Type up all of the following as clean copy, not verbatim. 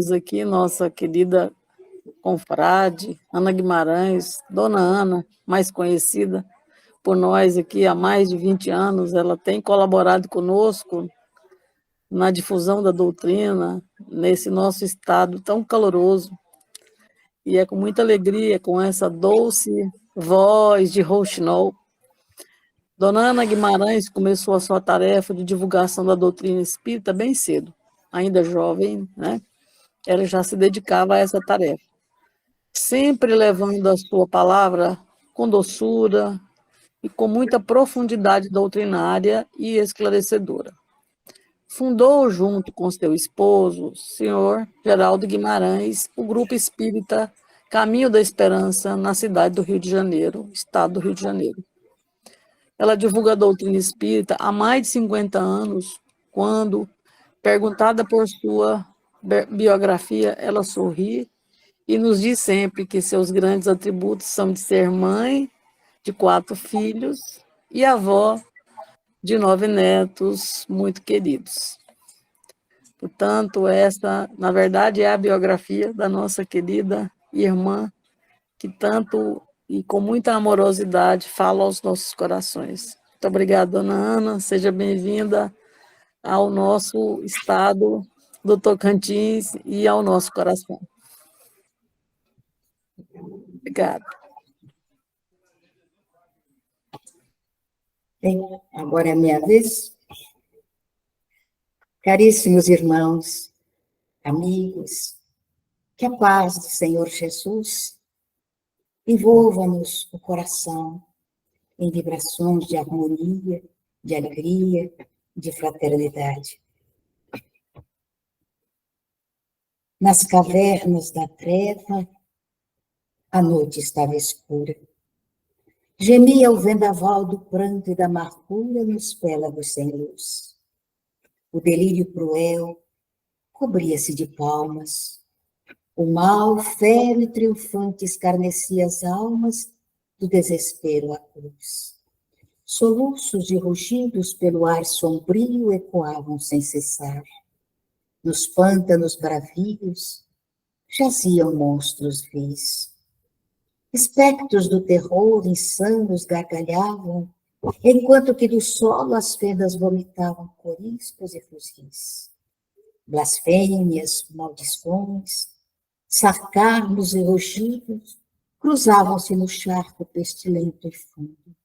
Aqui, nossa querida confrade, Ana Guimarães, Dona Ana, mais conhecida por nós aqui há mais de 20 anos, ela tem colaborado conosco na difusão da doutrina nesse nosso estado tão caloroso. E é com muita alegria, com essa doce voz de rouxinol. Dona Ana Guimarães começou a sua tarefa de divulgação da doutrina espírita bem cedo, ainda jovem, né? Ela já se dedicava a essa tarefa, sempre levando a sua palavra com doçura e com muita profundidade doutrinária e esclarecedora. Fundou, junto com seu esposo, senhor Geraldo Guimarães, o Grupo Espírita Caminho da Esperança, na cidade do Rio de Janeiro, estado do Rio de Janeiro. Ela divulga a doutrina espírita há mais de 50 anos, quando, perguntada por sua biografia, ela sorri e nos diz sempre que seus grandes atributos são de ser mãe de 4 filhos e avó de 9 netos muito queridos. Portanto, essa, na verdade, é a biografia da nossa querida irmã, que tanto e com muita amorosidade fala aos nossos corações. Muito obrigada, dona Ana, seja bem-vinda ao nosso estado do Tocantins e ao nosso coração. Obrigada. Bem, agora é a minha vez. Caríssimos irmãos, amigos, que a paz do Senhor Jesus envolva-nos o coração em vibrações de harmonia, de alegria, de fraternidade. Nas cavernas da treva, a noite estava escura. Gemia o vendaval do pranto e da amargura nos pélagos sem luz. O delírio cruel cobria-se de palmas. O mal, fero e triunfante, escarnecia as almas do desespero à cruz. Soluços e rugidos pelo ar sombrio ecoavam sem cessar. Nos pântanos bravios jaziam monstros vis. Espectros do terror insanos gargalhavam, enquanto que do solo as fendas vomitavam coriscos e fuzis. Blasfêmias, maldições, sarcasmos e rugidos cruzavam-se no charco pestilento e fundo.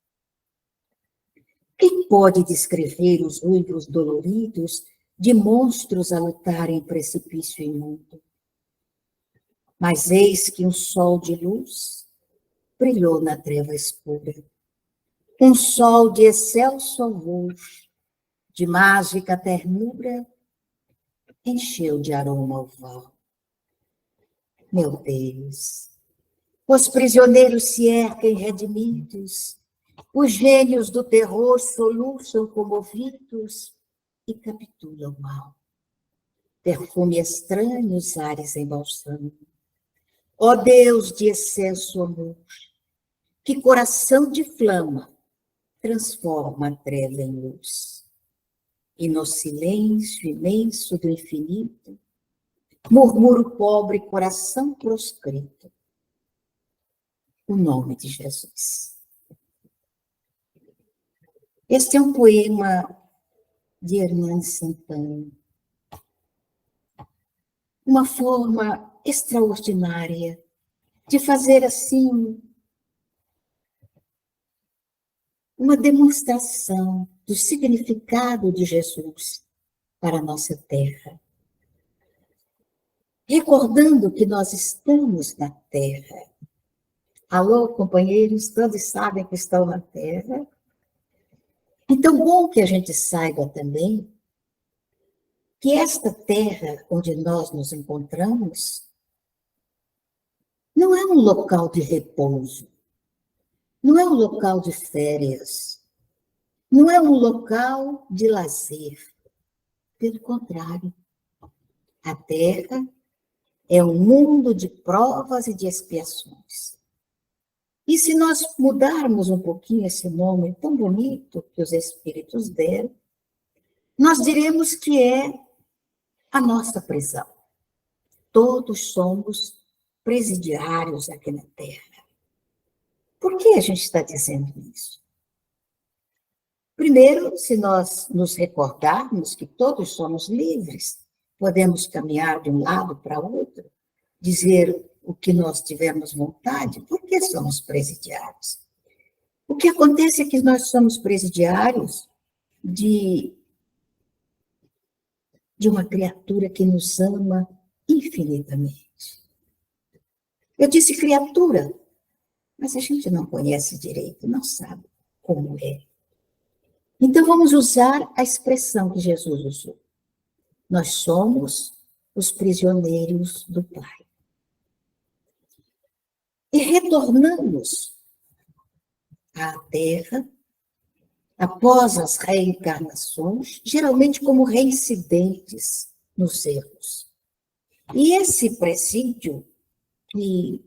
Quem pode descrever os ruídos doloridos de monstros a lutarem em precipício imundo? Mas eis que um sol de luz brilhou na treva escura. Um sol de excelso alvor, de mágica ternura, encheu de aroma o val. Meu Deus, os prisioneiros se erguem redimidos, os gênios do terror soluçam comovidos e capitulam o mal. Perfume estranho os ares embalsamam. Ó Deus de excelso amor, que coração de flama transforma a treva em luz. E no silêncio imenso do infinito, murmura o pobre coração proscrito o nome de Jesus. Este é um poema de Hernani Santana. Uma forma extraordinária de fazer assim uma demonstração do significado de Jesus para a nossa terra. Recordando que nós estamos na terra. Alô, companheiros, todos sabem que estão na terra. Então, bom que a gente saiba também que esta terra onde nós nos encontramos não é um local de repouso, não é um local de férias, não é um local de lazer. Pelo contrário, a terra é um mundo de provas e de expiações. E se nós mudarmos um pouquinho esse nome tão bonito que os espíritos deram, nós diremos que é a nossa prisão. todos somos presidiários aqui na Terra. Por que a gente está dizendo isso? Primeiro, se nós nos recordarmos que todos somos livres, podemos caminhar de um lado para outro, dizer o que nós tivermos vontade, por que somos presidiários? O que acontece é que nós somos presidiários de uma criatura que nos ama infinitamente. Eu disse criatura, mas a gente não conhece direito, não sabe como é. Então, vamos usar a expressão que Jesus usou. Nós somos os prisioneiros do Pai. E retornamos à Terra, após as reencarnações, geralmente como reincidentes nos erros. E esse presídio que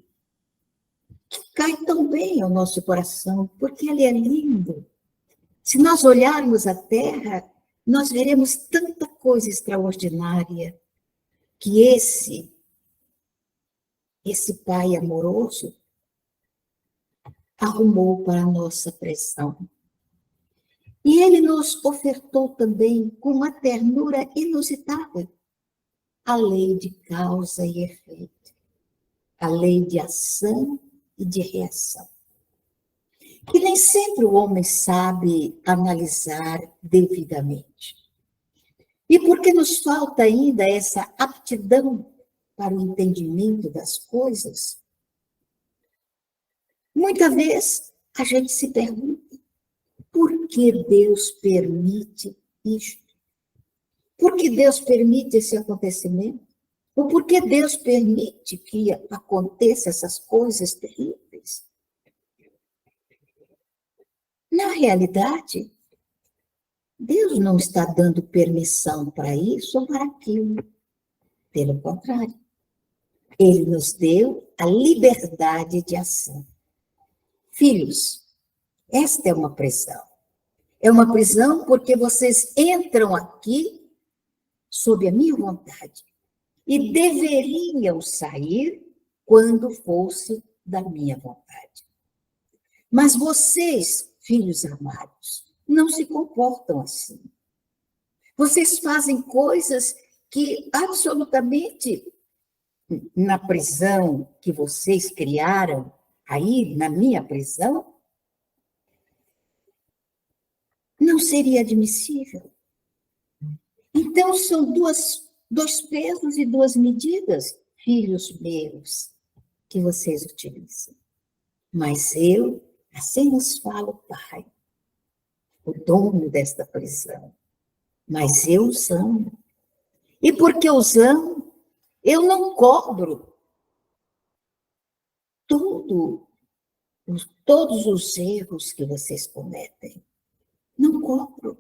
cai tão bem ao nosso coração, porque ele é lindo. Se nós olharmos a Terra, nós veremos tanta coisa extraordinária que esse Pai amoroso arrumou para a nossa pressão. E ele nos ofertou também, com uma ternura inusitada, a lei de causa e efeito, a lei de ação e de reação, que nem sempre o homem sabe analisar devidamente. E porque nos falta ainda essa aptidão para o entendimento das coisas, muitas vezes a gente se pergunta, por que Deus permite isto? Por que Deus permite esse acontecimento? Ou por que Deus permite que aconteçam essas coisas terríveis? Na realidade, Deus não está dando permissão para isso ou para aquilo. Pelo contrário, Ele nos deu a liberdade de ação. Filhos, esta é uma prisão. É uma prisão porque vocês entram aqui sob a minha vontade e deveriam sair quando fosse da minha vontade. Mas vocês, filhos amados, não se comportam assim. Vocês fazem coisas que absolutamente, na prisão que vocês criaram, aí na minha prisão, não seria admissível. Então, são dois pesos e duas medidas, filhos meus, que vocês utilizam. Mas eu, assim nos fala o Pai, o dono desta prisão. Mas eu os amo. E porque os amo, eu não cobro todos os erros que vocês cometem. Não cobro.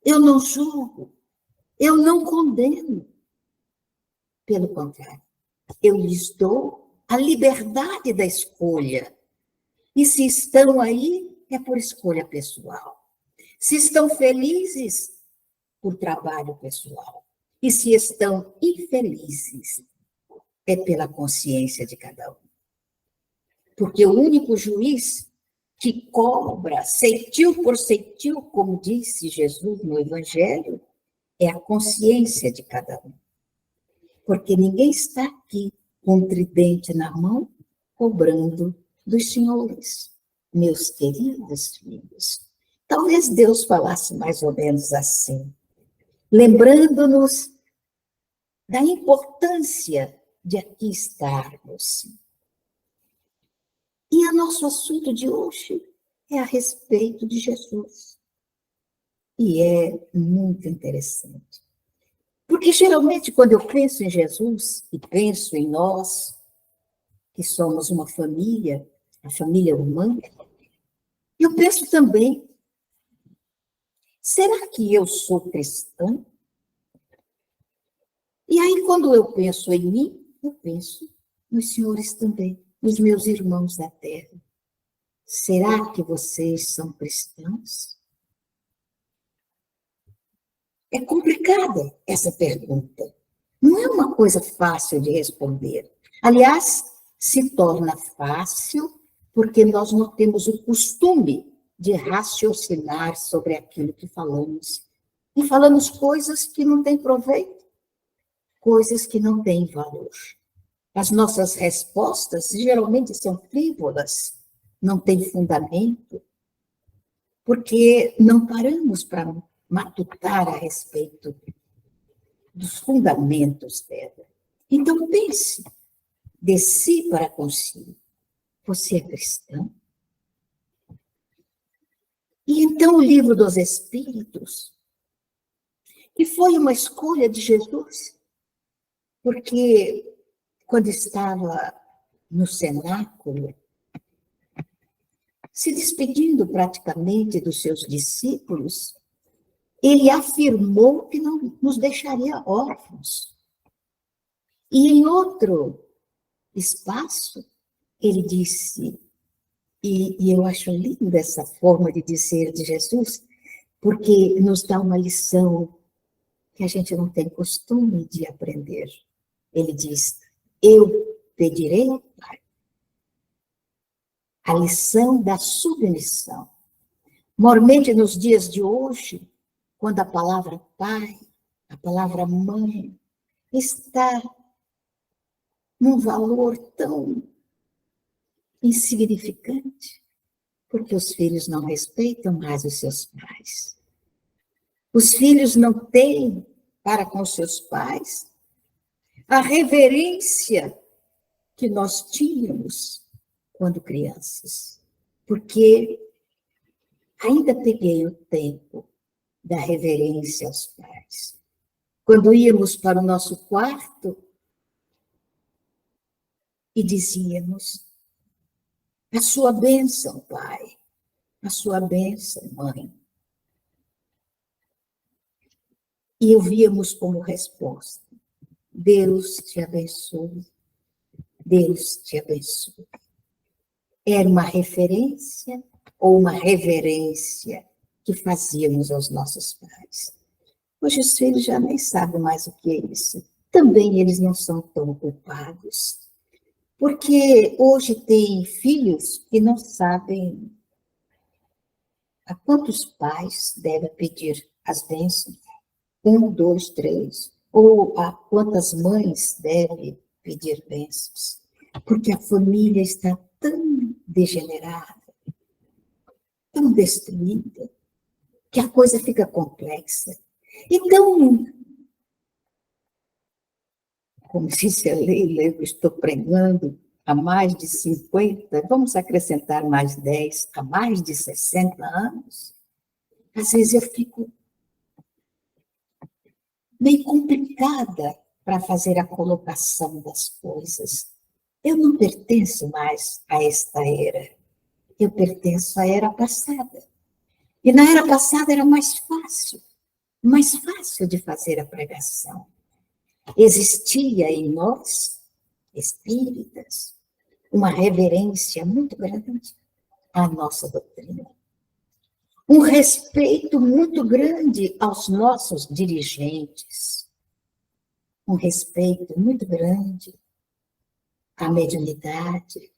Eu não julgo. Eu não condeno. Pelo contrário, eu lhes dou a liberdade da escolha. E se estão aí, é por escolha pessoal. Se estão felizes, por trabalho pessoal. E se estão infelizes, é pela consciência de cada um. Porque o único juiz que cobra ceitil por ceitil, como disse Jesus no Evangelho, é a consciência de cada um. Porque ninguém está aqui com um tridente na mão, cobrando dos senhores, meus queridos filhos. Talvez Deus falasse mais ou menos assim, lembrando-nos da importância de aqui estarmos. E o nosso assunto de hoje é a respeito de Jesus. E é muito interessante. Porque, geralmente, quando eu penso em Jesus e penso em nós, que somos uma família, a família humana, eu penso também, será que eu sou cristã? E aí, quando eu penso em mim, eu penso nos senhores também, nos meus irmãos da terra. Será que vocês são cristãos? É complicada essa pergunta, Não é uma coisa fácil de responder. Aliás, se torna fácil porque nós não temos o costume de raciocinar sobre aquilo que falamos. E falamos coisas que não têm proveito, coisas que não têm valor. As nossas respostas geralmente são frívolas, não têm fundamento, porque não paramos para matutar a respeito dos fundamentos dela. Então, pense de si para consigo. Você é cristão? E então o Livro dos Espíritos, que foi uma escolha de Jesus, porque quando estava no cenáculo, se despedindo praticamente dos seus discípulos, ele afirmou que não nos deixaria órfãos. E em outro espaço, ele disse, e eu acho linda essa forma de dizer de Jesus, porque nos dá uma lição que a gente não tem costume de aprender. Ele diz, eu pedirei ao Pai. A lição da submissão. Mormente nos dias de hoje, quando a palavra pai, a palavra mãe, está num valor tão insignificante, porque os filhos não respeitam mais os seus pais. Os filhos não têm para com seus pais a reverência que nós tínhamos quando crianças, porque ainda peguei o tempo da reverência aos pais. Quando íamos para o nosso quarto e dizíamos, a sua bênção, pai, a sua bênção, mãe. E ouvíamos como resposta, Deus te abençoe, Deus te abençoe. Era uma referência ou uma reverência que fazíamos aos nossos pais. Hoje os filhos já nem sabem mais o que é isso. Também eles não são tão culpados. Porque hoje tem filhos que não sabem a quantos pais devem pedir as bênçãos. 1, 2, 3. Ou a quantas mães devem pedir bênçãos. Porque a família está tão degenerada, tão destruída, que a coisa fica complexa. Então, como disse a Leila, eu estou pregando há mais de 50, vamos acrescentar mais 10, há mais de 60 anos. Às vezes eu fico meio complicada para fazer a colocação das coisas. Eu não pertenço mais a esta era, eu pertenço à era passada. E na era passada era mais fácil de fazer a pregação. Existia em nós, espíritas, uma reverência muito grande à nossa doutrina. Um respeito muito grande aos nossos dirigentes. Um respeito muito grande à mediunidade.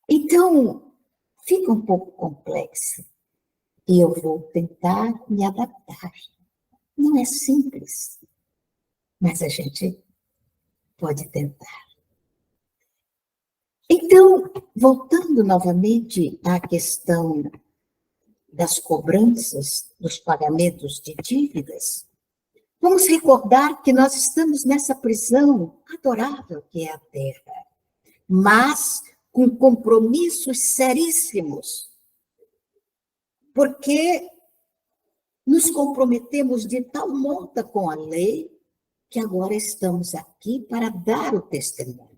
Então, fica um pouco complexo. E eu vou tentar me adaptar. Não é simples, mas a gente pode tentar. Então, voltando novamente à questão das cobranças, dos pagamentos de dívidas, vamos recordar que nós estamos nessa prisão adorável que é a Terra, mas com compromissos seríssimos, porque nos comprometemos de tal monta com a lei que agora estamos aqui para dar o testemunho.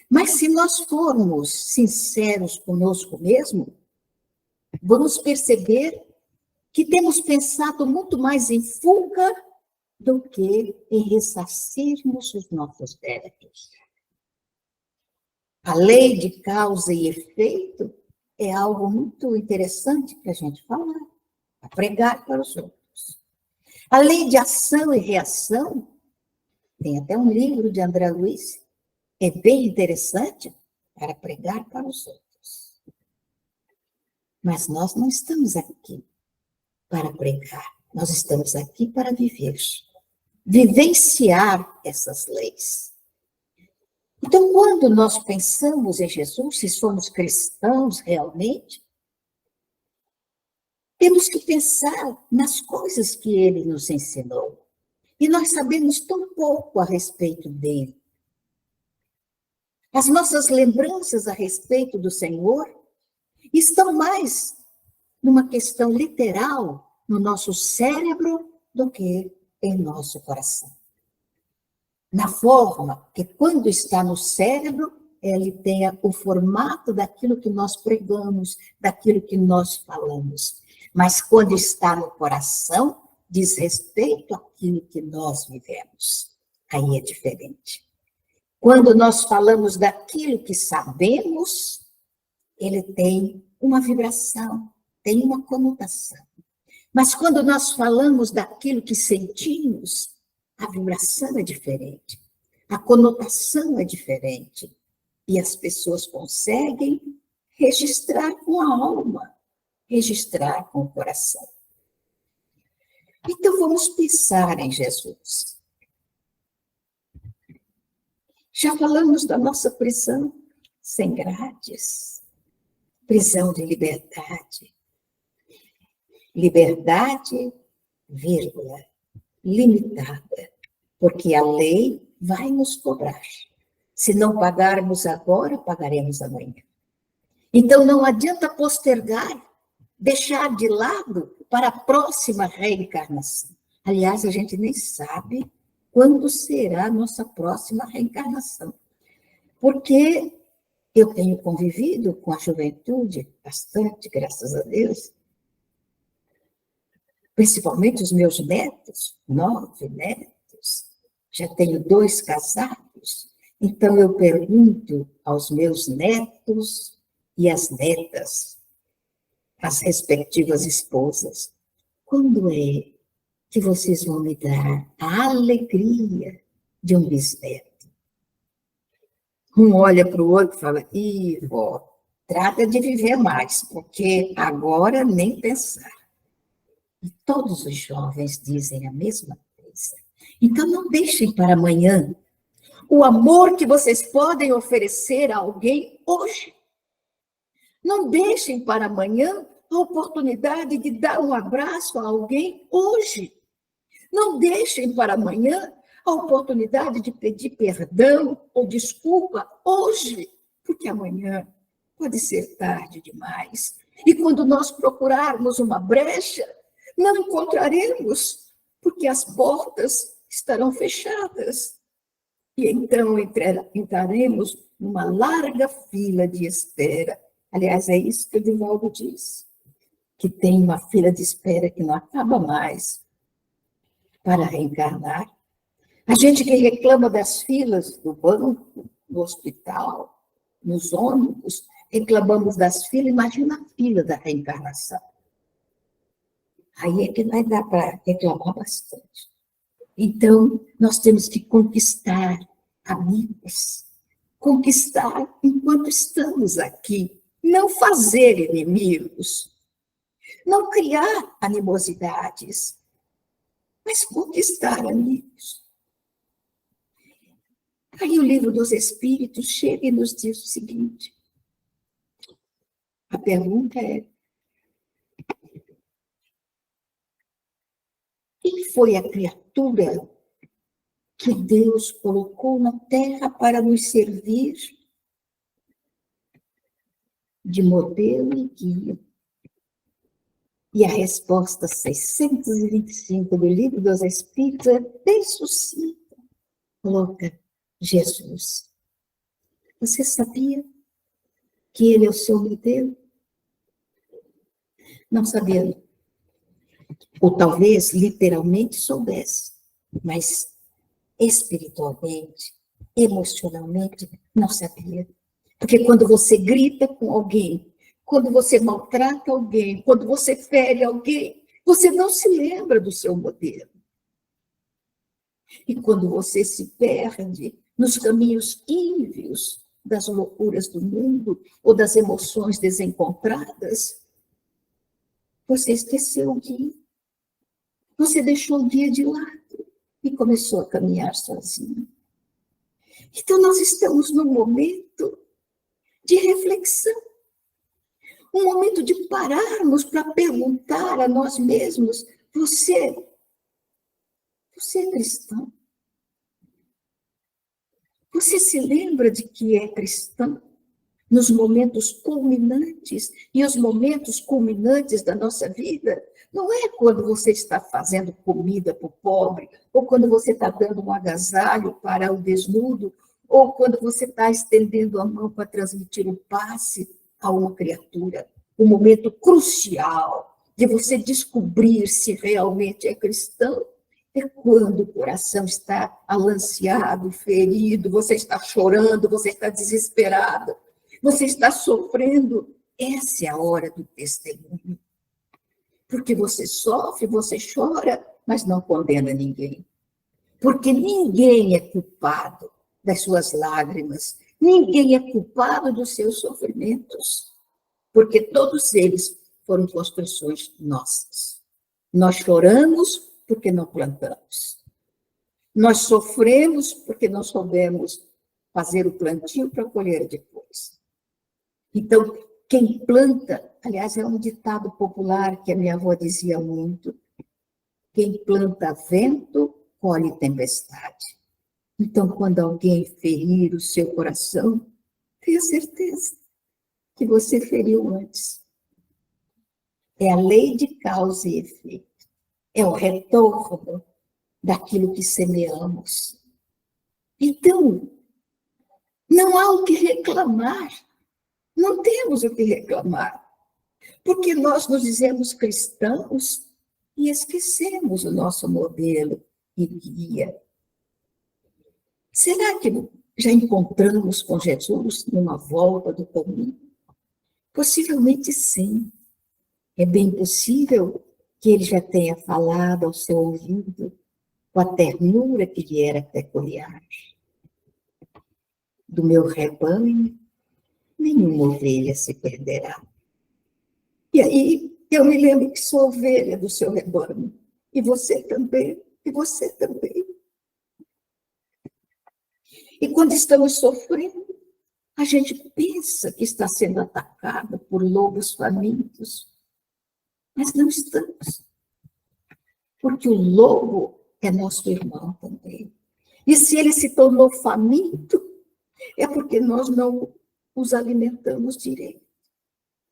Mas se nós formos sinceros conosco mesmo, vamos perceber que temos pensado muito mais em fuga do que em ressarcirmos os nossos débitos. A lei de causa e efeito é algo muito interessante para a gente falar, para pregar para os outros. A lei de ação e reação, tem até um livro de André Luiz, é bem interessante para pregar para os outros. Mas nós não estamos aqui para pregar, nós estamos aqui para viver, vivenciar essas leis. Então, quando nós pensamos em Jesus, se somos cristãos realmente, temos que pensar nas coisas que ele nos ensinou. E nós sabemos tão pouco a respeito dele. As nossas lembranças a respeito do Senhor estão mais numa questão literal no nosso cérebro do que em nosso coração. Na forma que, quando está no cérebro, ele tem o formato daquilo que nós pregamos, daquilo que nós falamos. Mas quando está no coração, diz respeito àquilo que nós vivemos. Aí é diferente. Quando nós falamos daquilo que sabemos, ele tem uma vibração, tem uma conotação. Mas quando nós falamos daquilo que sentimos, a vibração é diferente, a conotação é diferente. E as pessoas conseguem registrar com a alma, registrar com o coração. Então, vamos pensar em Jesus. Já falamos da nossa prisão sem grades, prisão de liberdade. Liberdade, vírgula, limitada, porque a lei vai nos cobrar. Se não pagarmos agora, pagaremos amanhã. Então, não adianta postergar, deixar de lado para a próxima reencarnação. Aliás, a gente nem sabe quando será a nossa próxima reencarnação. Porque eu tenho convivido com a juventude bastante, graças a Deus, principalmente os meus netos, 9 netos, já tenho 2 casados, então eu pergunto aos meus netos e às netas, as respectivas esposas, quando é que vocês vão me dar a alegria de um bisneto? Um olha para o outro e fala, vó, trata de viver mais, porque agora nem pensar. E todos os jovens dizem a mesma coisa. Então, não deixem para amanhã o amor que vocês podem oferecer a alguém hoje. Não deixem para amanhã a oportunidade de dar um abraço a alguém hoje. Não deixem para amanhã a oportunidade de pedir perdão ou desculpa hoje, porque amanhã pode ser tarde demais. E quando nós procurarmos uma brecha, não encontraremos, porque as portas estarão fechadas. E então entraremos numa larga fila de espera. Aliás, é isso que o Divaldo diz, que tem uma fila de espera que não acaba mais para reencarnar. A gente que reclama das filas do banco, no hospital, nos ônibus, reclamamos das filas, imagina a fila da reencarnação. Aí é que vai dar para reclamar bastante. Então, nós temos que conquistar amigos, conquistar enquanto estamos aqui, não fazer inimigos, não criar animosidades, mas conquistar amigos. Aí o livro dos Espíritos chega e nos diz o seguinte, a pergunta é, quem foi a criatura que Deus colocou na Terra para nos servir de modelo e guia? E a resposta 625 do Livro dos Espíritos é bem sucinta. Coloca Jesus. Você sabia que ele é o seu modelo? Não sabia. Ou talvez, literalmente, soubesse. Mas espiritualmente, emocionalmente, não sabia. Porque quando você grita com alguém, quando você maltrata alguém, quando você fere alguém, você não se lembra do seu modelo. E quando você se perde nos caminhos ívios das loucuras do mundo ou das emoções desencontradas, você esqueceu o guia. Você deixou o guia de lado e começou a caminhar sozinho. Então, nós estamos num momento de reflexão, um momento de pararmos para perguntar a nós mesmos: você é cristão? Você se lembra de que é cristão nos momentos culminantes? E os momentos culminantes da nossa vida não é quando você está fazendo comida para o pobre, ou quando você está dando um agasalho para o desnudo, ou quando você está estendendo a mão para transmitir um passe a uma criatura. O momento crucial de você descobrir se realmente é cristão é quando o coração está alanceado, ferido, você está chorando, você está desesperado, você está sofrendo. Essa é a hora do testemunho. Porque você sofre, você chora, mas não condena ninguém. Porque ninguém é culpado das suas lágrimas, ninguém é culpado dos seus sofrimentos, porque todos eles foram construções nossas. Nós choramos porque não plantamos. Nós sofremos porque não soubemos fazer o plantio para colher depois. Então, quem planta, aliás, é um ditado popular que a minha avó dizia muito: quem planta vento, colhe tempestade. Então, quando alguém ferir o seu coração, tenha certeza que você feriu antes. É a lei de causa e efeito. É o retorno daquilo que semeamos. Então, não há o que reclamar. Não temos o que reclamar. Porque nós nos dizemos cristãos e esquecemos o nosso modelo e guia. Será que já encontramos com Jesus numa volta do caminho? Possivelmente sim. É bem possível que ele já tenha falado ao seu ouvido com a ternura que lhe era peculiar. Do meu rebanho, nenhuma ovelha se perderá. E aí, eu me lembro que sou ovelha do seu rebanho. E você também, e você também. E quando estamos sofrendo, a gente pensa que está sendo atacada por lobos famintos, mas não estamos. Porque o lobo é nosso irmão também. E se ele se tornou faminto, é porque nós não os alimentamos direito.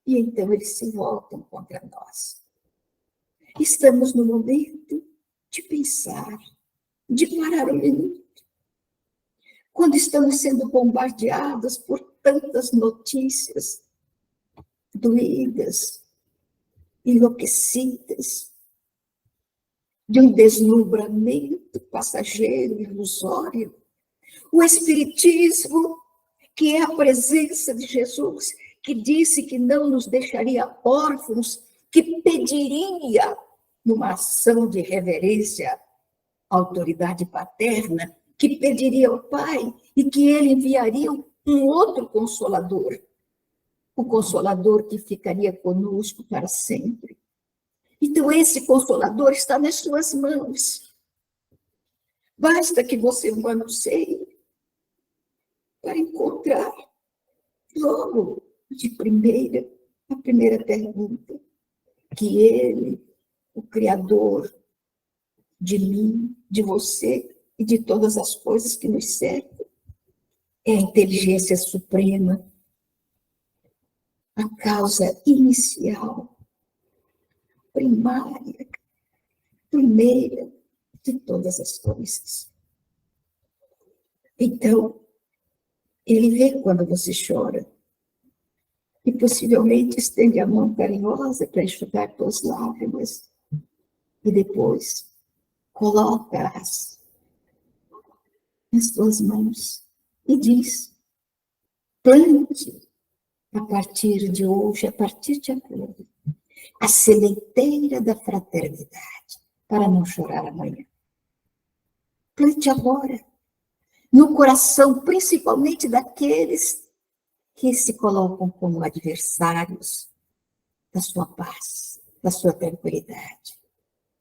E então eles se voltam contra nós. Estamos no momento de pensar, de parar um minuto. Quando estamos sendo bombardeados por tantas notícias doídas, enlouquecidas, de um deslumbramento passageiro, ilusório, o Espiritismo, que é a presença de Jesus, que disse que não nos deixaria órfãos, que pediria, numa ação de reverência à autoridade paterna, que pediria ao Pai e que ele enviaria um outro Consolador, o Consolador que ficaria conosco para sempre. Então, esse Consolador está nas suas mãos. Basta que você o manuseie para encontrar logo de primeira, a primeira pergunta, que ele, o Criador de mim, de você e de todas as coisas que nos cercam, é a inteligência suprema, a causa inicial, primária, primeira de todas as coisas. Então, ele vê quando você chora e possivelmente estende a mão carinhosa para enxugar tuas lágrimas e depois coloca-as nas tuas mãos e diz: plante a partir de hoje, a partir de agora, a sementeira da fraternidade, para não chorar amanhã. Plante agora, no coração, principalmente daqueles que se colocam como adversários da sua paz, da sua tranquilidade.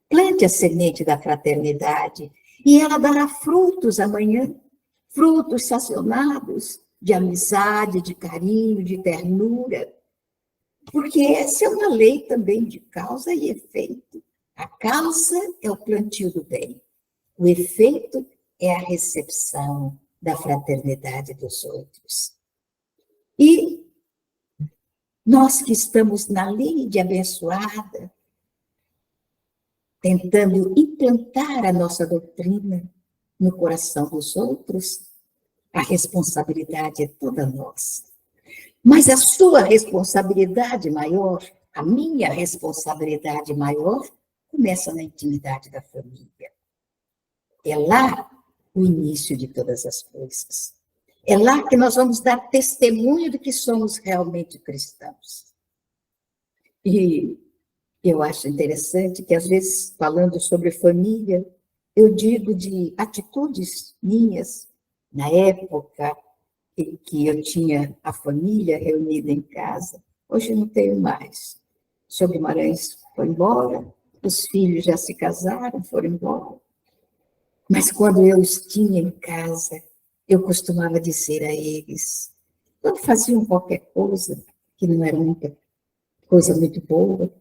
Plante a semente da fraternidade e ela dará frutos amanhã, frutos sazionados de amizade, de carinho, de ternura, porque essa é uma lei também de causa e efeito. A causa é o plantio do bem, o efeito é a recepção da fraternidade dos outros. E nós que estamos na lide abençoada, tentando implantar a nossa doutrina no coração dos outros, a responsabilidade é toda nossa. Mas a sua responsabilidade maior, a minha responsabilidade maior, começa na intimidade da família. É lá o início de todas as coisas. É lá que nós vamos dar testemunho de que somos realmente cristãos. E eu acho interessante que, às vezes, falando sobre família, eu digo de atitudes minhas, na época em que eu tinha a família reunida em casa. Hoje não tenho mais. O senhor Guimarães foi embora, os filhos já se casaram, foram embora. Mas quando eu os tinha em casa, eu costumava dizer a eles, quando faziam qualquer coisa, que não era muita coisa muito boa,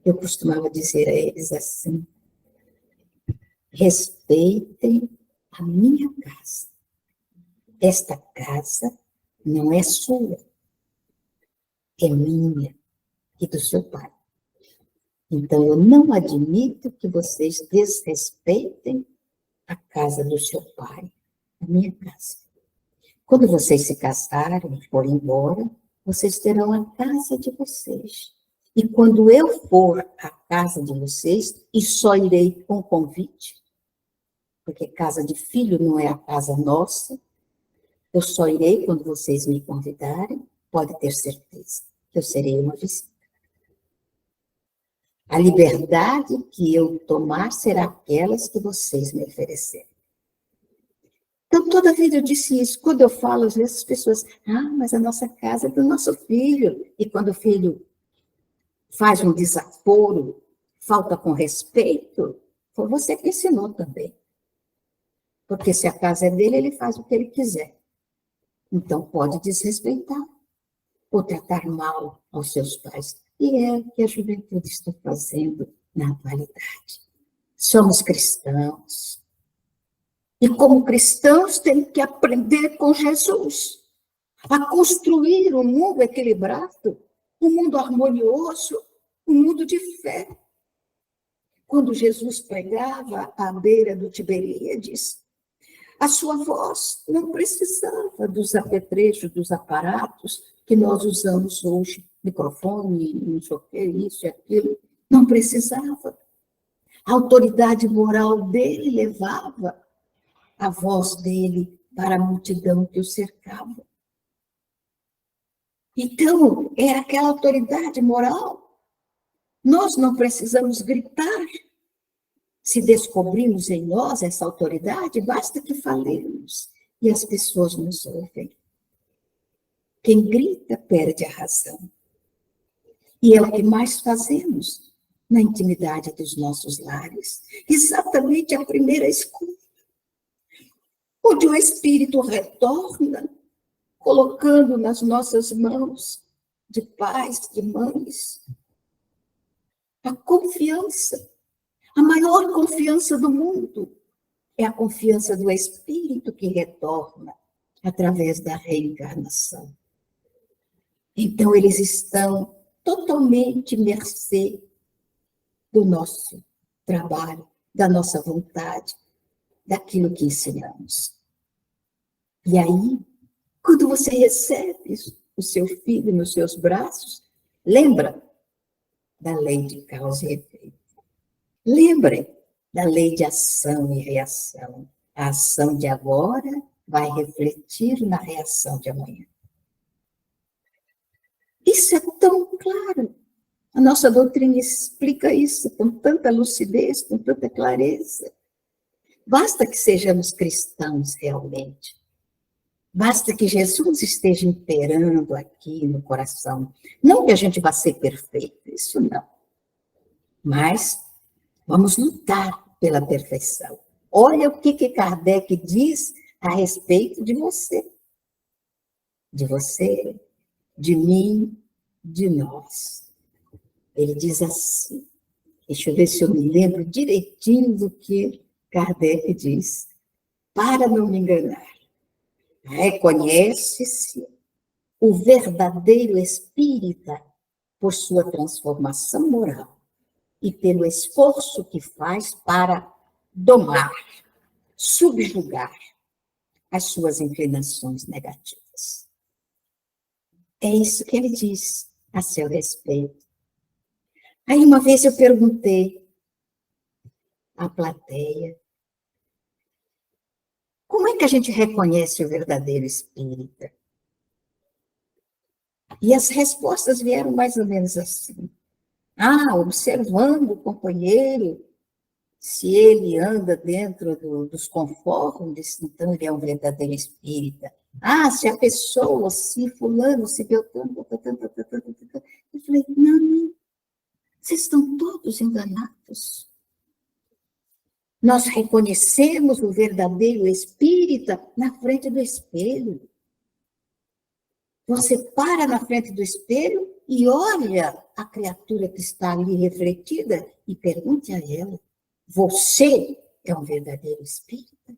eu costumava dizer a eles assim, respeitem a minha casa. Esta casa não é sua, é minha e do seu pai. Então, eu não admito que vocês desrespeitem a casa do seu pai, a minha casa. Quando vocês se casarem, forem embora, vocês terão a casa de vocês. E quando eu for à casa de vocês, e só irei com convite, porque casa de filho não é a casa nossa, eu só irei quando vocês me convidarem, pode ter certeza que eu serei uma visita. A liberdade que eu tomar será aquelas que vocês me oferecerem. Então, toda a vida eu disse isso. Quando eu falo, às vezes as pessoas, mas a nossa casa é do nosso filho. E quando o filho faz um desaforo, falta com respeito, foi você que ensinou também. Porque se a casa é dele, ele faz o que ele quiser. Então, pode desrespeitar ou tratar mal aos seus pais. E é o que a juventude está fazendo na atualidade. Somos cristãos. E como cristãos, temos que aprender com Jesus a construir um mundo equilibrado, um mundo harmonioso, um mundo de fé. Quando Jesus pregava à beira do Tiberíades, a sua voz não precisava dos apetrechos, dos aparatos que nós usamos hoje, microfone, não sei o que, isso e aquilo, não precisava. A autoridade moral dele levava a voz dele para a multidão que o cercava. Então, era aquela autoridade moral. Nós não precisamos gritar. Se descobrimos em nós essa autoridade, basta que falemos e as pessoas nos ouvem. Quem grita perde a razão. E é o que mais fazemos na intimidade dos nossos lares. Exatamente a primeira escuta, onde o Espírito retorna, colocando nas nossas mãos de pais, de mães, a confiança. A maior confiança do mundo é a confiança do Espírito que retorna através da reencarnação. Então, eles estão totalmente mercê do nosso trabalho, da nossa vontade, daquilo que ensinamos. E aí, quando você recebe o seu filho nos seus braços, lembra da lei de causa e efeito. Lembre da lei de ação e reação. A ação de agora vai refletir na reação de amanhã. Isso é tão claro. A nossa doutrina explica isso com tanta lucidez, com tanta clareza. Basta que sejamos cristãos realmente. Basta que Jesus esteja imperando aqui no coração. Não que a gente vá ser perfeito, isso não. Mas vamos lutar pela perfeição. Olha o que Kardec diz a respeito de você. De você, de mim, de nós. Ele diz assim, deixa eu ver se eu me lembro direitinho do que Kardec diz. Para não me enganar, reconhece-se o verdadeiro espírita por sua transformação moral e pelo esforço que faz para domar, subjugar as suas inclinações negativas. É isso que ele diz a seu respeito. Aí uma vez eu perguntei à plateia, como é que a gente reconhece o verdadeiro espírita? E as respostas vieram mais ou menos assim. Observando o companheiro, se ele anda dentro dos conformes, então ele é um verdadeiro espírita. Se a pessoa, se fulano, se Beltrano, eu falei, não, vocês estão todos enganados. Nós reconhecemos o verdadeiro espírita na frente do espelho. Você para na frente do espelho e olha a criatura que está ali refletida e pergunte a ela, você é um verdadeiro espírita?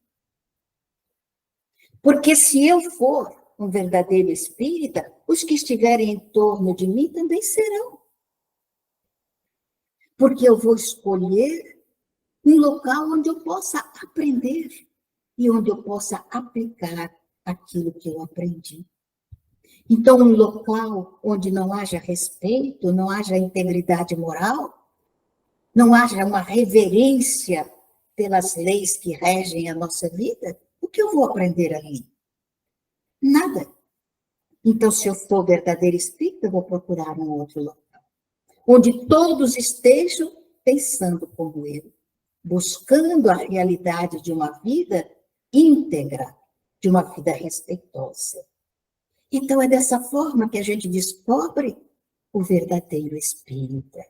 Porque se eu for um verdadeiro espírita, os que estiverem em torno de mim também serão. Porque eu vou escolher um local onde eu possa aprender e onde eu possa aplicar aquilo que eu aprendi. Então, um local onde não haja respeito, não haja integridade moral, não haja uma reverência pelas leis que regem a nossa vida, o que eu vou aprender ali? Nada. Então, se eu for verdadeiro espírita, eu vou procurar um outro local, onde todos estejam pensando como eu, buscando a realidade de uma vida íntegra, de uma vida respeitosa. Então, é dessa forma que a gente descobre o verdadeiro espírita.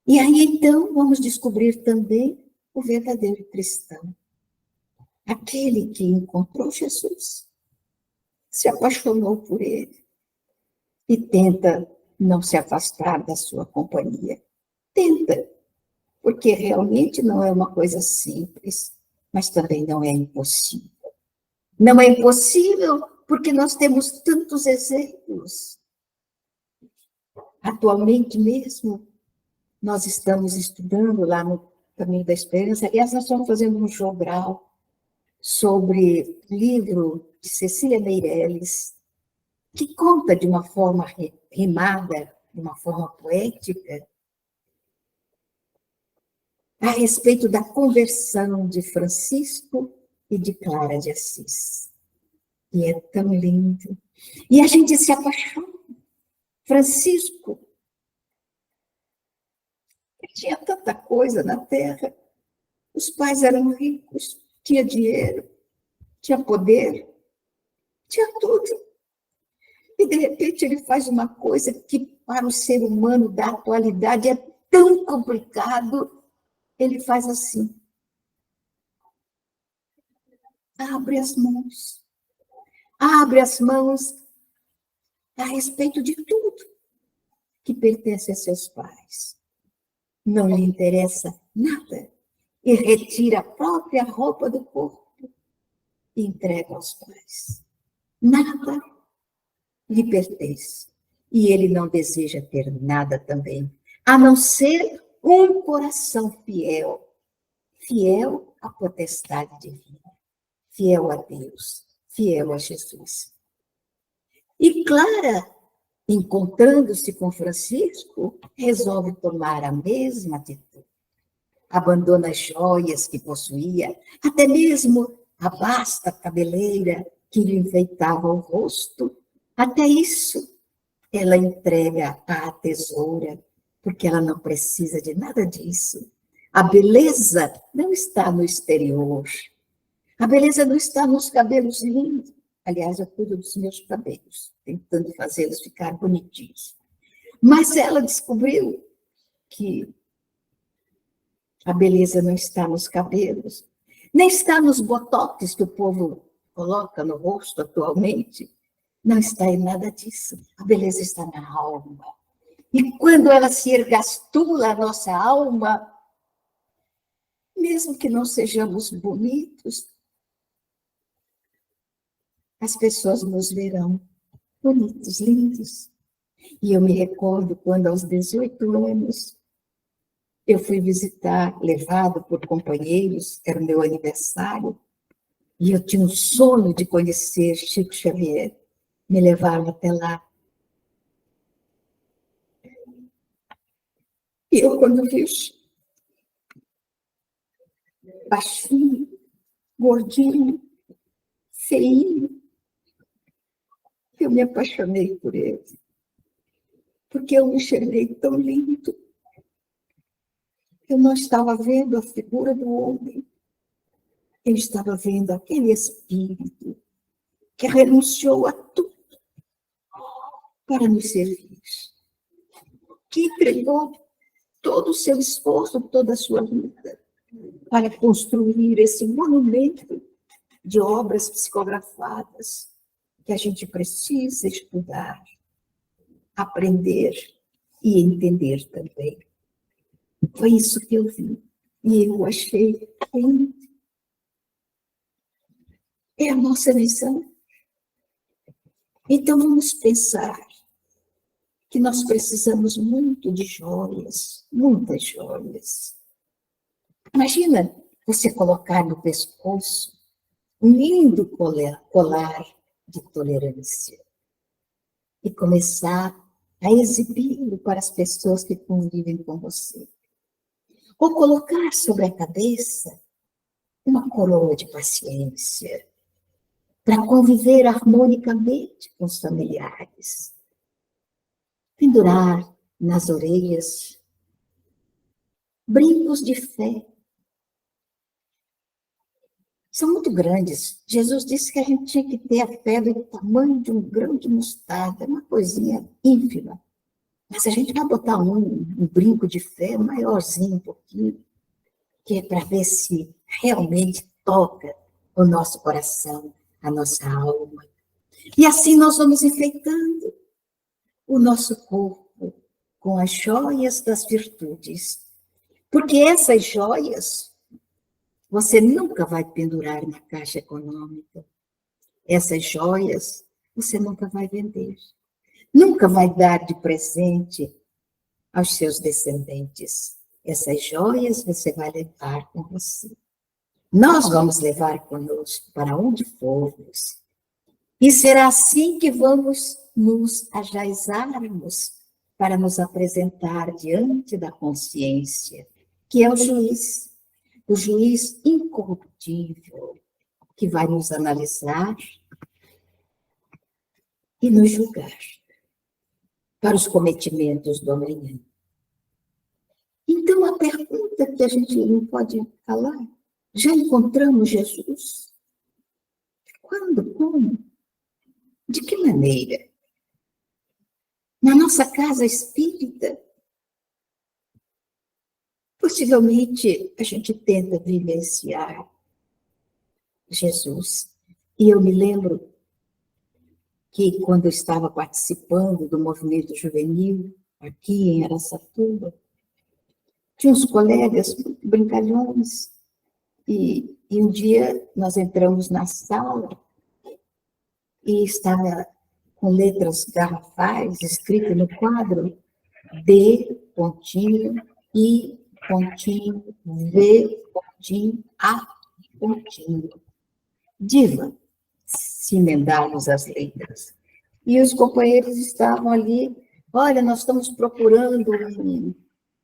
E aí, então, vamos descobrir também o verdadeiro cristão. Aquele que encontrou Jesus, se apaixonou por ele e tenta não se afastar da sua companhia. Tenta, porque realmente não é uma coisa simples, mas também não é impossível. Não é impossível porque nós temos tantos exemplos. Atualmente mesmo, nós estamos estudando lá no Caminho da Esperança, aliás, nós estamos fazendo um jogral sobre livro de Cecília Meirelles, que conta de uma forma rimada, de uma forma poética, a respeito da conversão de Francisco e de Clara de Assis. E é tão lindo. E a gente se apaixona. Francisco, ele tinha tanta coisa na terra. Os pais eram ricos, tinha dinheiro, tinha poder, tinha tudo. E, de repente, ele faz uma coisa que, para o ser humano da atualidade, é tão complicado. Ele faz assim. Abre as mãos. Abre as mãos a respeito de tudo que pertence a seus pais. Não lhe interessa nada. E retira a própria roupa do corpo e entrega aos pais. Nada lhe pertence. E ele não deseja ter nada também, a não ser um coração fiel, fiel à potestade divina, fiel a Deus, fiel a Jesus. E Clara, encontrando-se com Francisco, resolve tomar a mesma atitude. Abandona as joias que possuía, até mesmo a vasta cabeleira que lhe enfeitava o rosto. Até isso ela entrega à tesoura, porque ela não precisa de nada disso, A beleza não está no exterior. A beleza não está nos cabelos lindos. Aliás, eu cuido dos meus cabelos, tentando fazê-los ficar bonitinhos. Mas ela descobriu que a beleza não está nos cabelos, nem está nos botox que o povo coloca no rosto atualmente. Não está em nada disso. A beleza está na alma. E quando ela se ergastula a nossa alma, mesmo que não sejamos bonitos, as pessoas nos verão bonitos, lindos. E eu me recordo quando, aos 18 anos, eu fui visitar, levado por companheiros, era o meu aniversário, e eu tinha um sonho de conhecer Chico Xavier. Me levaram até lá. E eu, quando vi o Chico, baixinho, gordinho, feinho, eu me apaixonei por ele. Porque eu me enxerguei tão lindo. Eu não estava vendo a figura do homem. Eu estava vendo aquele espírito que renunciou a tudo para nos servir. Que entregou todo o seu esforço, toda a sua vida para construir esse monumento de obras psicografadas que a gente precisa estudar, aprender e entender também. Foi isso que eu vi. E eu achei lindo. É a nossa missão. Então, vamos pensar que nós precisamos muito de joias, muitas joias. Imagina você colocar no pescoço um lindo colar de tolerância e começar a exibi-lo para as pessoas que convivem com você. Ou colocar sobre a cabeça uma coroa de paciência para conviver harmonicamente com os familiares. Pendurar nas orelhas brincos de fé. São muito grandes. Jesus disse que a gente tinha que ter a fé do tamanho de um grão de mostarda, uma coisinha ínfima. Mas a gente vai botar um brinco de fé maiorzinho um pouquinho, que é para ver se realmente toca o nosso coração, a nossa alma. E assim nós vamos enfeitando o nosso corpo com as joias das virtudes. Porque essas joias você nunca vai pendurar na Caixa Econômica. Essas joias você nunca vai vender. Nunca vai dar de presente aos seus descendentes. Essas joias você vai levar com você. Nós vamos levar conosco para onde formos. E será assim que vamos nos ajaizarmos para nos apresentar diante da consciência, que é o juiz incorruptível, que vai nos analisar e nos julgar para os cometimentos do amanhã. Então, a pergunta que a gente não pode calar, já encontramos Jesus? Quando? Como? De que maneira? Na nossa casa espírita? Possivelmente, a gente tenta vivenciar Jesus. E eu me lembro que, quando eu estava participando do movimento juvenil, aqui em Araçatuba, tinha uns colegas brincalhões, e um dia nós entramos na sala e estava com letras garrafais, escrito no quadro, D, pontinho, I, pontinho, V, pontinho, A, pontinho. Diva, se emendarmos as letras. E os companheiros estavam ali, olha, nós estamos procurando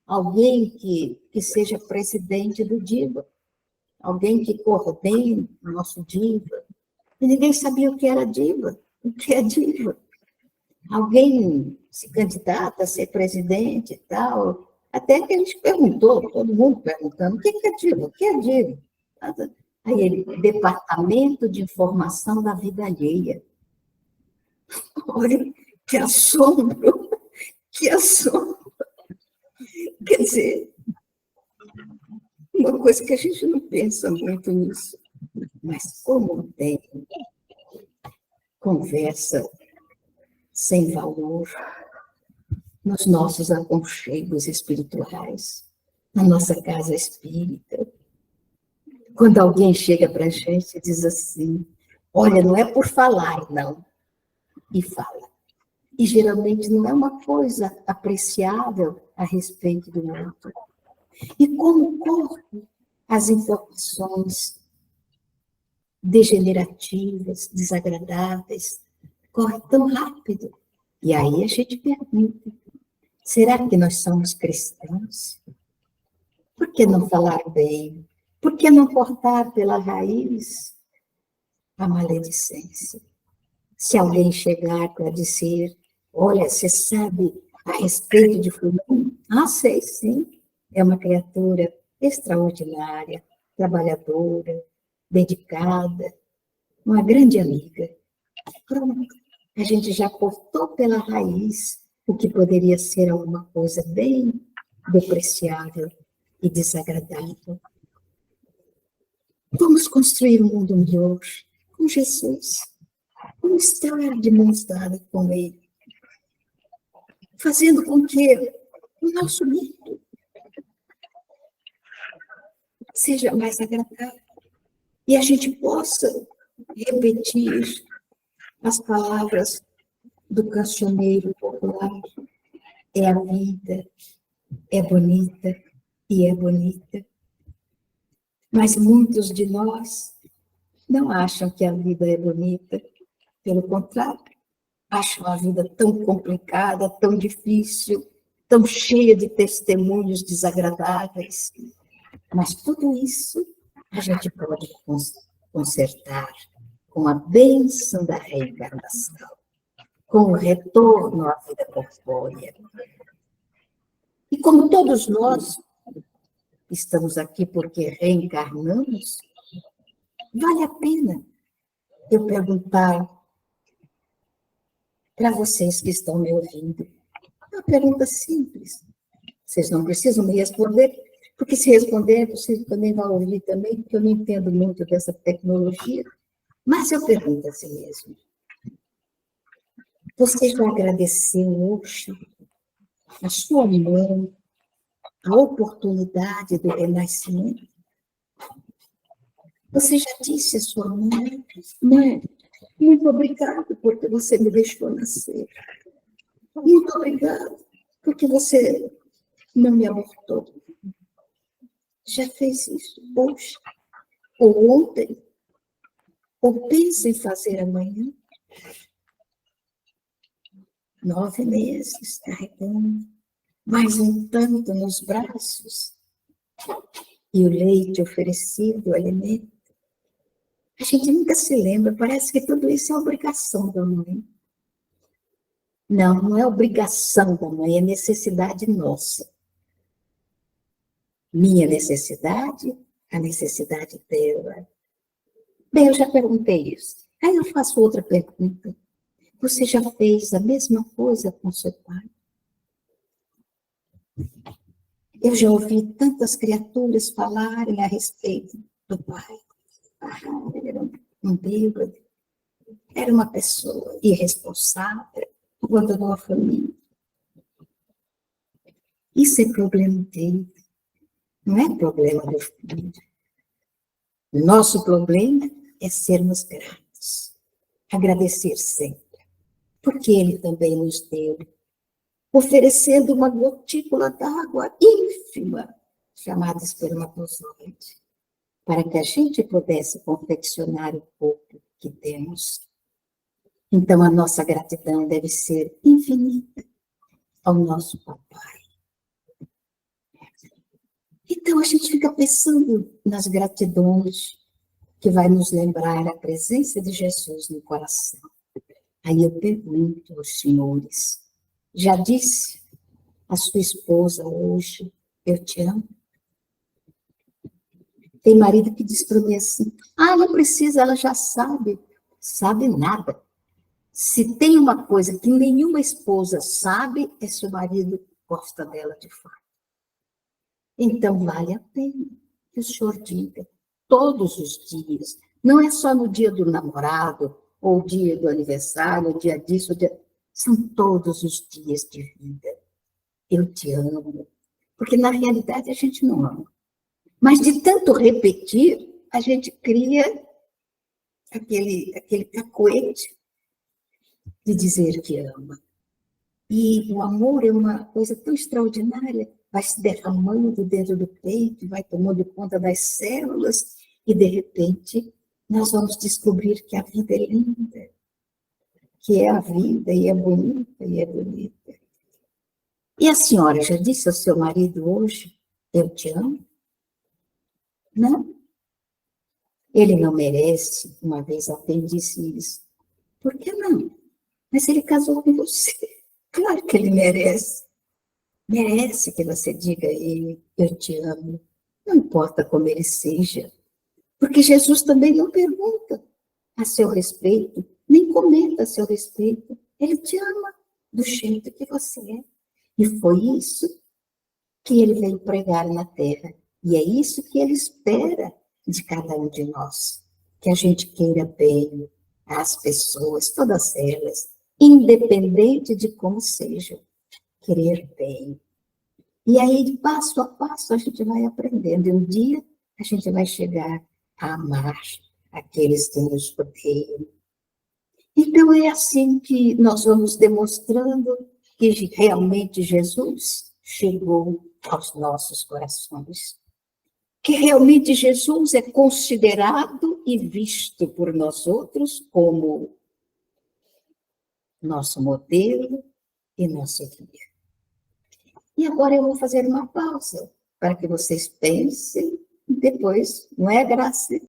alguém que seja presidente do Diva, alguém que coordene o nosso Diva. E ninguém sabia o que era Diva, o que é Diva. Alguém se candidata a ser presidente e tal. Até que a gente perguntou, todo mundo perguntando, o que é Diva? O que é Diva? Aí ele, Departamento de Informação da Vida Alheia. Olha, que assombro, que assombro. Quer dizer, uma coisa que a gente não pensa muito nisso, mas como tem conversa sem valor nos nossos aconchegos espirituais, na nossa casa espírita. Quando alguém chega para a gente e diz assim, olha, não é por falar, não, e fala. E geralmente não é uma coisa apreciável a respeito do outro. E como correm as informações degenerativas, desagradáveis, corre tão rápido. E aí a gente pergunta, será que nós somos cristãos? Por que não falar bem? Por que não cortar pela raiz a maledicência? Se alguém chegar para dizer, olha, você sabe a respeito de fulano? Ah, sei, sim. É uma criatura extraordinária, trabalhadora, dedicada, uma grande amiga. Pronto. A gente já cortou pela raiz o que poderia ser alguma coisa bem depreciável e desagradável. Vamos construir um mundo melhor com Jesus. Vamos estar de mãos dadas com Ele, fazendo com que o nosso mundo seja mais agradável e a gente possa repetir as palavras do cancioneiro popular. É a vida, é bonita e é bonita. Mas muitos de nós não acham que a vida é bonita. Pelo contrário, acham a vida tão complicada, tão difícil, tão cheia de testemunhos desagradáveis. Mas tudo isso a gente pode consertar com a bênção da reencarnação, com o retorno à vida corpórea. E como todos nós estamos aqui porque reencarnamos, vale a pena eu perguntar para vocês que estão me ouvindo. Uma pergunta simples. Vocês não precisam me responder, porque se responder, vocês também vão ouvir também, porque eu não entendo muito dessa tecnologia. Mas eu pergunto a si mesmo. Você já agradeceu hoje a sua mãe, a oportunidade do renascimento? Você já disse à sua mãe, mãe, muito obrigada porque você me deixou nascer. Muito obrigada porque você não me abortou. Já fez isso hoje, ou ontem, ou pensa em fazer amanhã? 9 meses carregando, mais um tanto nos braços, e o leite oferecido, o alimento. A gente nunca se lembra, parece que tudo isso é obrigação da mãe. Não, não é obrigação da mãe, é necessidade nossa. Minha necessidade, a necessidade dela. Bem, eu já perguntei isso. Aí eu faço outra pergunta. Você já fez a mesma coisa com seu pai? Eu já ouvi tantas criaturas falarem a respeito do pai. Ele era um bêbado, era uma pessoa irresponsável, abandonou a família. Isso é problema dele, não é problema do filho. Nosso problema é sermos gratos, agradecer sempre, porque ele também nos deu, oferecendo uma gotícula d'água ínfima, chamada espermatozoide, para que a gente pudesse confeccionar o corpo que temos. Então, a nossa gratidão deve ser infinita ao nosso papai. Então, a gente fica pensando nas gratidões que vai nos lembrar a presença de Jesus no coração. Aí eu pergunto aos senhores, já disse a sua esposa hoje, eu te amo? Tem marido que diz para mim assim, não precisa, ela já sabe. Sabe nada. Se tem uma coisa que nenhuma esposa sabe, é se o marido gosta dela de fato. Então, vale a pena que o senhor diga, todos os dias, não é só no dia do namorado, ou dia do aniversário, ou dia disso, são todos os dias de vida. Eu te amo. Porque, na realidade, a gente não ama. Mas, de tanto repetir, a gente cria aquele cacoete de dizer que ama. E o amor é uma coisa tão extraordinária, vai se derramando dentro do peito, vai tomando conta das células, e, de repente, nós vamos descobrir que a vida é linda, que é a vida, e é bonita, e é bonita. E a senhora já disse ao seu marido hoje, eu te amo? Não? Ele não merece, uma vez alguém disse isso. Por que não? Mas ele casou com você. Claro que ele merece. Merece que você diga a ele, eu te amo. Não importa como ele seja. Porque Jesus também não pergunta a seu respeito, nem comenta a seu respeito. Ele te ama do jeito que você é. E foi isso que ele veio pregar na terra. E é isso que ele espera de cada um de nós. Que a gente queira bem às pessoas, todas elas, independente de como sejam, querer bem. E aí, de passo a passo, a gente vai aprendendo. E um dia, a gente vai chegar a amar aqueles que nos odeiam. Então, é assim que nós vamos demonstrando que realmente Jesus chegou aos nossos corações. Que realmente Jesus é considerado e visto por nós outros como nosso modelo e nosso guia. E agora eu vou fazer uma pausa para que vocês pensem e depois, não é, Graça?